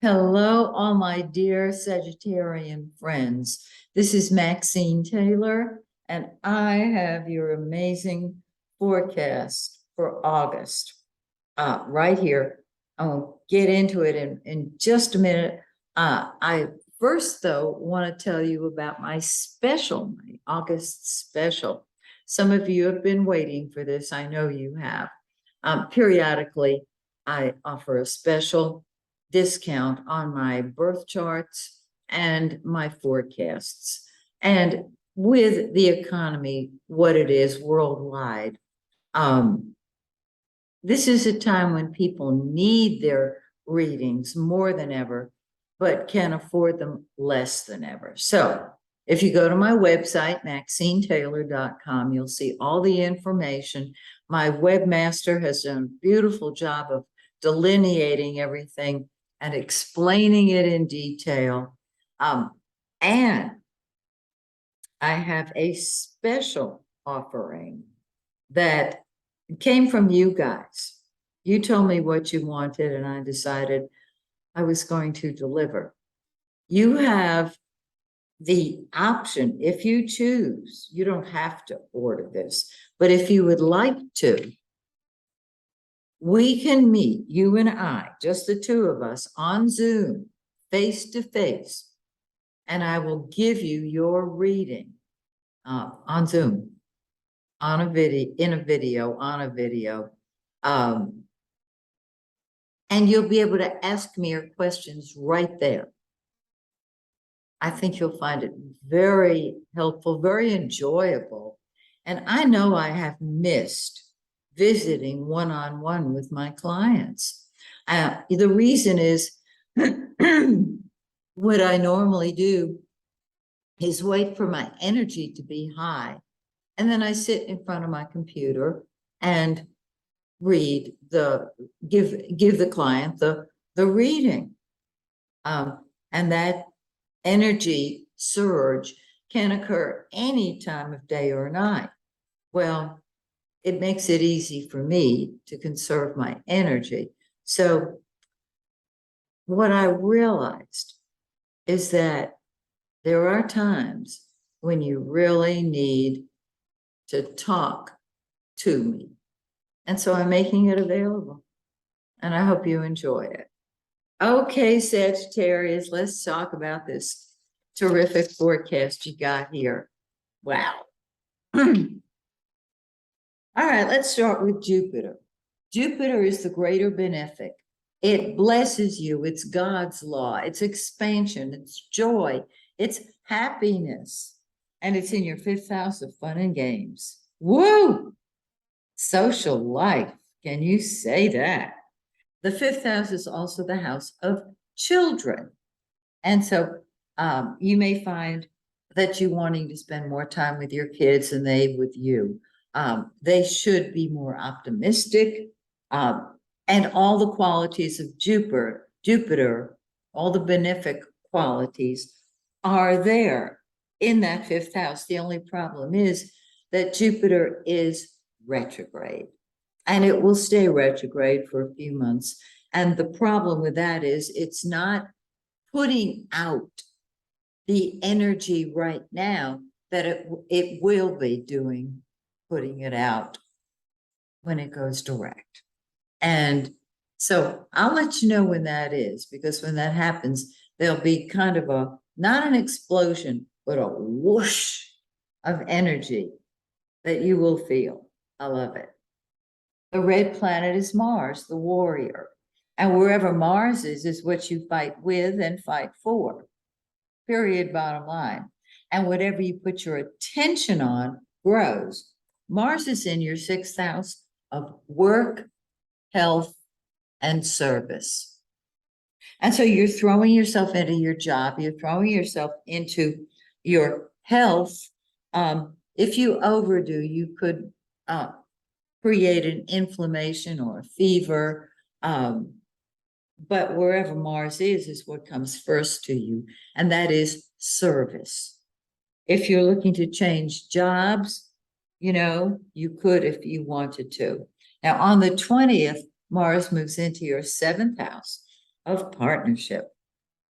Hello, all my dear Sagittarian friends. This is Maxine Taylor, and I have your amazing forecast for August right here. I'll get into it in just a minute. I first, though, want to tell you about my August special. Some of you have been waiting for this. I know you have. Periodically, I offer a special discount on my birth charts and my forecasts. And with the economy, what it is worldwide, this is a time when people need their readings more than ever, but can afford them less than ever. So if you go to my website, MaxineTaylor.com, you'll see all the information. My webmaster has done a beautiful job of delineating everything and explaining it in detail. And I have a special offering that came from you guys. You told me what you wanted, and I decided I was going to deliver. You have the option, if you choose, you don't have to order this, but if you would like to, we can meet, you and I, just the two of us, on Zoom, face to face, and I will give you your reading on Zoom, on a video, on a video. And you'll be able to ask me your questions right there. I think you'll find it very helpful, very enjoyable. And I know I have missed visiting one-on-one with my clients. The reason is what I normally do is wait for my energy to be high. And then I sit in front of my computer and give the client the reading. And that energy surge can occur any time of day or night. Well, it makes it easy for me to conserve my energy. So what I realized is that there are times when you really need to talk to me. And so I'm making it available, and I hope you enjoy it. Okay, Sagittarius, let's talk about this terrific forecast you got here. Wow. All right, let's start with Jupiter. Jupiter is the greater benefic. It blesses you. It's God's law. It's expansion. It's joy. It's happiness. And it's in your fifth house of fun and games. Woo! Social life. Can you say that? The fifth house is also the house of children. And so you may find that you're wanting to spend more time with your kids than they with you. They should be more optimistic. And all the qualities of Jupiter, all the benefic qualities are there in that fifth house. The only problem is that Jupiter is retrograde, and it will stay retrograde for a few months. And the problem with that is it's not putting out the energy right now that it will be doing, putting it out when it goes direct. And so I'll let you know when that is, because when that happens, there'll be kind of not an explosion, but a whoosh of energy that you will feel. I love it. The red planet is Mars, the warrior. And wherever Mars is what you fight with and fight for. Period, bottom line. And whatever you put your attention on grows. Mars is in your sixth house of work, health, and service. And so you're throwing yourself into your job, you're throwing yourself into your health. If you overdo, you could create an inflammation or a fever. But wherever Mars is what comes first to you, and that is service. If you're looking to change jobs, you could if you wanted to. Now, on the 20th, Mars moves into your seventh house of partnership.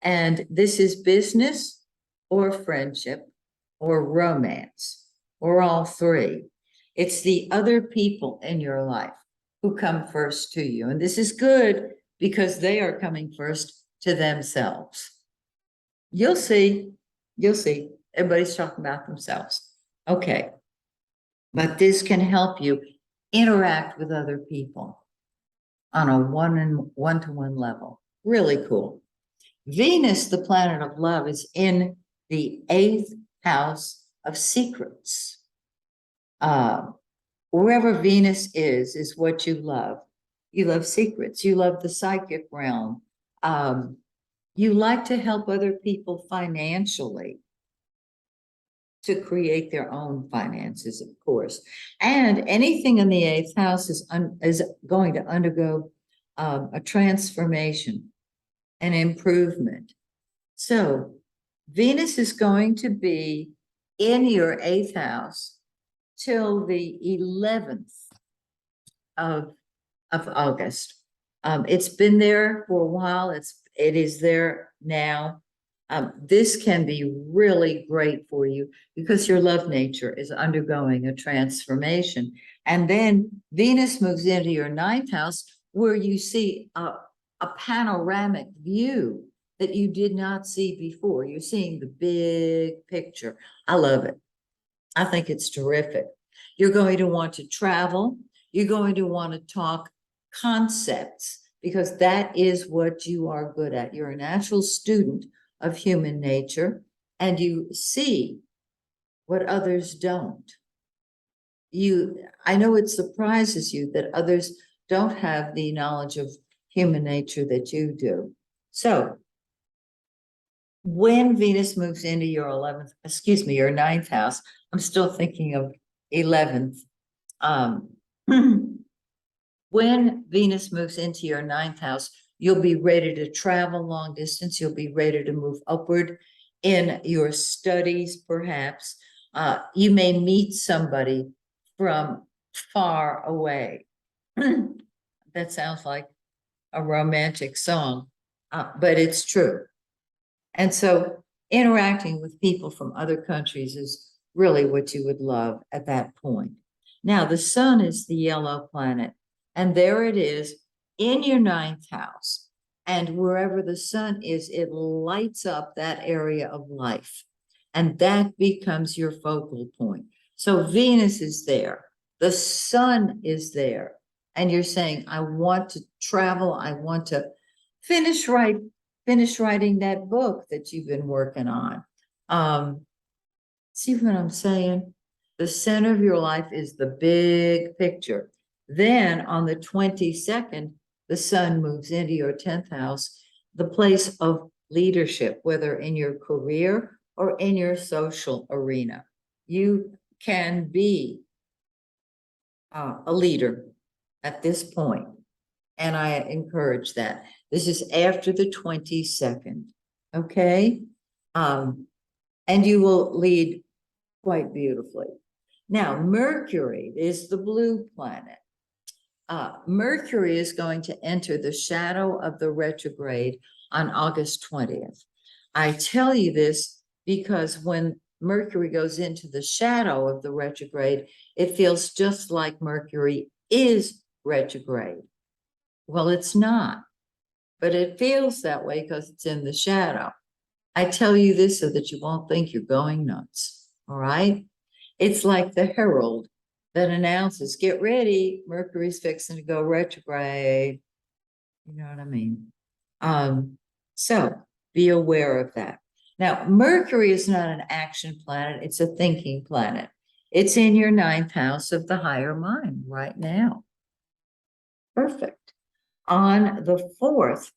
And this is business or friendship or romance or all three. It's the other people in your life who come first to you. And this is good because they are coming first to themselves. You'll see. You'll see. Everybody's talking about themselves. Okay. But this can help you interact with other people on a one-to-one level. Really cool. Venus, the planet of love, is in the 8th house of secrets. Wherever Venus is what you love. You love secrets. You love the psychic realm. You like to help other people financially to create their own finances, of course. And anything in the 8th house is going to undergo a transformation, an improvement. So Venus is going to be in your 8th house till the 11th of August. It's been there for a while. It is there now. This can be really great for you because your love nature is undergoing a transformation. And then Venus moves into your 9th house where you see a panoramic view that you did not see before. You're seeing the big picture. I love it. I think it's terrific. You're going to want to travel. You're going to want to talk concepts because that is what you are good at. You're a natural student of human nature and you see what others don't. I know it surprises you that others don't have the knowledge of human nature that you do. So when Venus moves into your 9th house, I'm still thinking of 11th. When Venus moves into your 9th house, you'll be ready to travel long distance. You'll be ready to move upward in your studies, perhaps. You may meet somebody from far away. That sounds like a romantic song, but it's true. And so interacting with people from other countries is really what you would love at that point. Now, the sun is the yellow planet, and there it is in your 9th house. And wherever the sun is, it lights up that area of life. And that becomes your focal point. So Venus is there. The sun is there. And you're saying, I want to travel. I want to finish writing that book that you've been working on. See what I'm saying? The center of your life is the big picture. Then on the 22nd, the sun moves into your 10th house, the place of leadership, whether in your career or in your social arena. You can be a leader at this point, and I encourage that. This is after the 22nd, okay? And you will lead quite beautifully. Now, Mercury is the blue planet. Mercury is going to enter the shadow of the retrograde on August 20th. I tell you this because when Mercury goes into the shadow of the retrograde, it feels just like Mercury is retrograde. Well, it's not, but it feels that way because it's in the shadow. I tell you this so that you won't think you're going nuts, all right? It's like the herald that announces, get ready, Mercury's fixing to go retrograde. You know what I mean? So be aware of that. Now, Mercury is not an action planet. It's a thinking planet. It's in your 9th house of the higher mind right now. Perfect. On the 4th,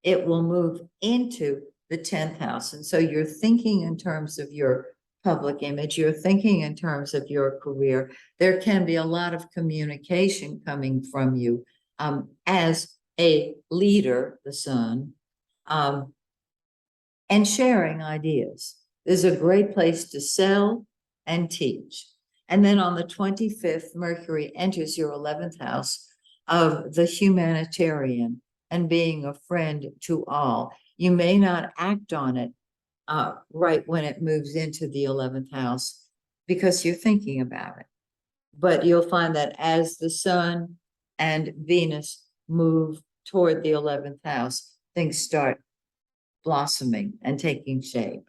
it will move into the 10th house. And so you're thinking in terms of your public image, you're thinking in terms of your career. There can be a lot of communication coming from you as a leader, the sun, and sharing ideas. This is a great place to sell and teach. And then on the 25th, Mercury enters your 11th house of the humanitarian. and being a friend to all. You may not act on it right when it moves into the 11th house because you're thinking about it. But you'll find that as the sun and Venus move toward the 11th house, things start blossoming and taking shape.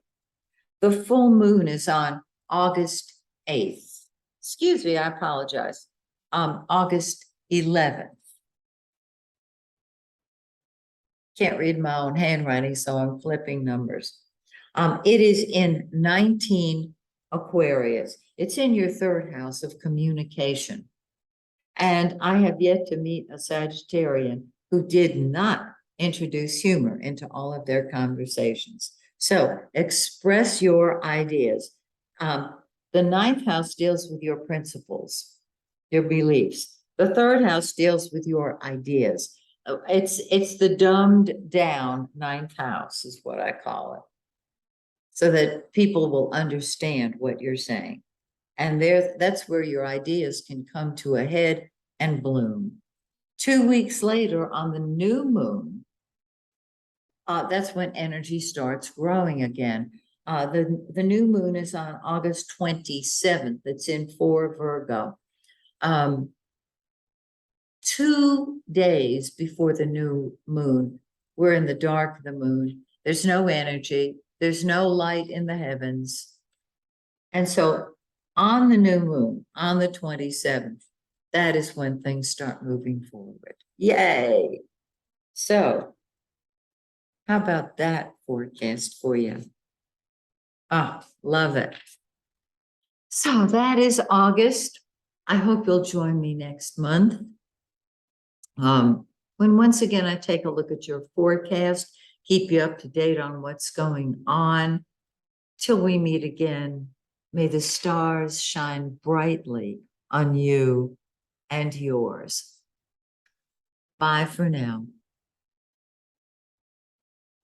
The full moon is on August 8th. Excuse me, I apologize. August 11th. Can't read my own handwriting, so I'm flipping numbers. It is in 19 Aquarius. It's in your third house of communication. And I have yet to meet a Sagittarian who did not introduce humor into all of their conversations. So express your ideas. The ninth house deals with your principles, your beliefs. The third house deals with your ideas. It's the dumbed down ninth house is what I call it, so that people will understand what you're saying. And that's where your ideas can come to a head and bloom. 2 weeks later, on the new moon, that's when energy starts growing again. The new moon is on August 27th. It's in 4 Virgo. 2 days before the new moon, we're in the dark of the moon. There's no energy. There's no light in the heavens. And so on the new moon, on the 27th, that is when things start moving forward. Yay! So, how about that forecast for you? Oh, love it. So that is August. I hope you'll join me next month. When once again I take a look at your forecast, keep you up to date on what's going on. Till we meet again, may the stars shine brightly on you and yours. Bye for now.